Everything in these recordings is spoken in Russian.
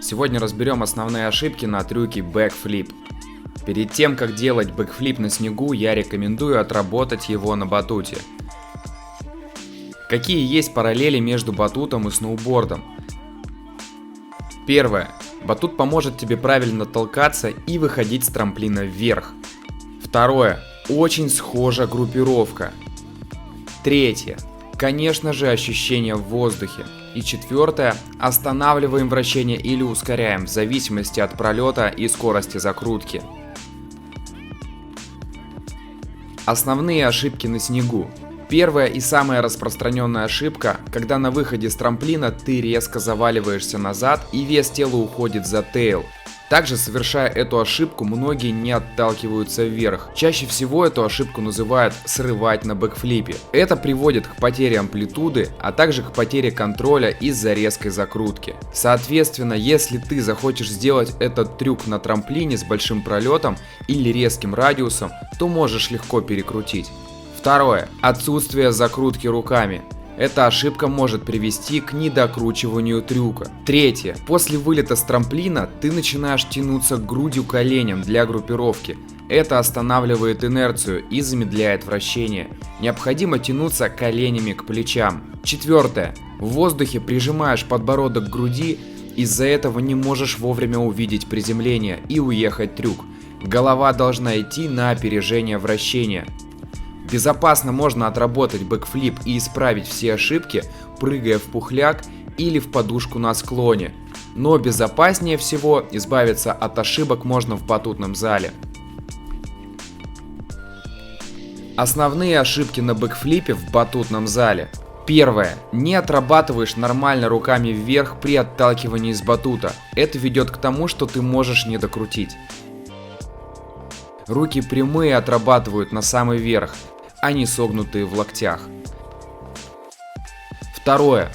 Сегодня разберем основные ошибки на трюке бэкфлип. Перед тем, как делать бэкфлип на снегу, я рекомендую отработать его на батуте. Какие есть параллели между батутом и сноубордом? Первое. Батут поможет тебе правильно толкаться и выходить с трамплина вверх. Второе. Очень схожа группировка. Третье. Конечно же, ощущение в воздухе. И четвертое. Останавливаем вращение или ускоряем в зависимости от пролета и скорости закрутки. Основные ошибки на снегу. Первая и самая распространенная ошибка, когда на выходе с трамплина ты резко заваливаешься назад и вес тела уходит за тейл. Также, совершая эту ошибку, многие не отталкиваются вверх. Чаще всего эту ошибку называют срывать на бэкфлипе. Это приводит к потере амплитуды, а также к потере контроля из-за резкой закрутки. Соответственно, если ты захочешь сделать этот трюк на трамплине с большим пролетом или резким радиусом, то можешь легко перекрутить. Второе. Отсутствие закрутки руками. Эта ошибка может привести к недокручиванию трюка. Третье. После вылета с трамплина ты начинаешь тянуться грудью к коленям для группировки. Это останавливает инерцию и замедляет вращение. Необходимо тянуться коленями к плечам. Четвертое. В воздухе прижимаешь подбородок к груди, из-за этого не можешь вовремя увидеть приземление и уехать трюк. Голова должна идти на опережение вращения. Безопасно можно отработать бэкфлип и исправить все ошибки, прыгая в пухляк или в подушку на склоне. Но безопаснее всего избавиться от ошибок можно в батутном зале. Основные ошибки на бэкфлипе в батутном зале. Первое. Не отрабатываешь нормально руками вверх при отталкивании с батута. Это ведет к тому, что ты можешь не докрутить. Руки прямые отрабатывают на самый верх, а не согнутые в локтях. Второе.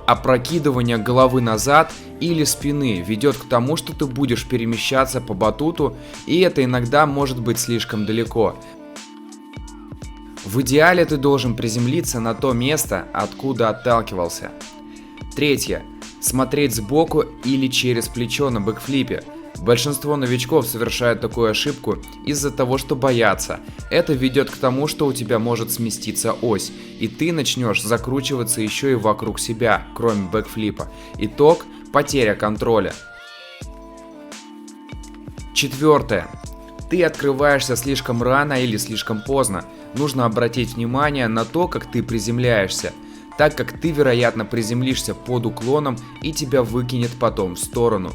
Опрокидывание головы назад или спины ведет к тому, что ты будешь перемещаться по батуту, и это иногда может быть слишком далеко. В идеале ты должен приземлиться на то место, откуда отталкивался. Третье. Смотреть сбоку или через плечо на бэкфлипе. Большинство новичков совершают такую ошибку из-за того, что боятся. Это ведет к тому, что у тебя может сместиться ось, и ты начнешь закручиваться еще и вокруг себя, кроме бэкфлипа. Итог – потеря контроля. Четвертое. Ты открываешься слишком рано или слишком поздно. Нужно обратить внимание на то, как ты приземляешься, так как ты, вероятно, приземлишься под уклоном и тебя выкинет потом в сторону.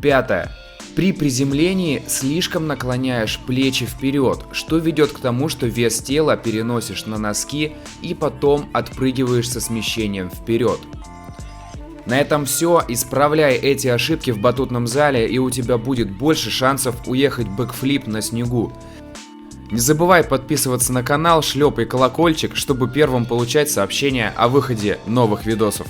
Пятое. При приземлении слишком наклоняешь плечи вперед, что ведет к тому, что вес тела переносишь на носки и потом отпрыгиваешь со смещением вперед. На этом все. Исправляй эти ошибки в батутном зале, и у тебя будет больше шансов уехать бэкфлип на снегу. Не забывай подписываться на канал, шлепай колокольчик, чтобы первым получать сообщения о выходе новых видосов.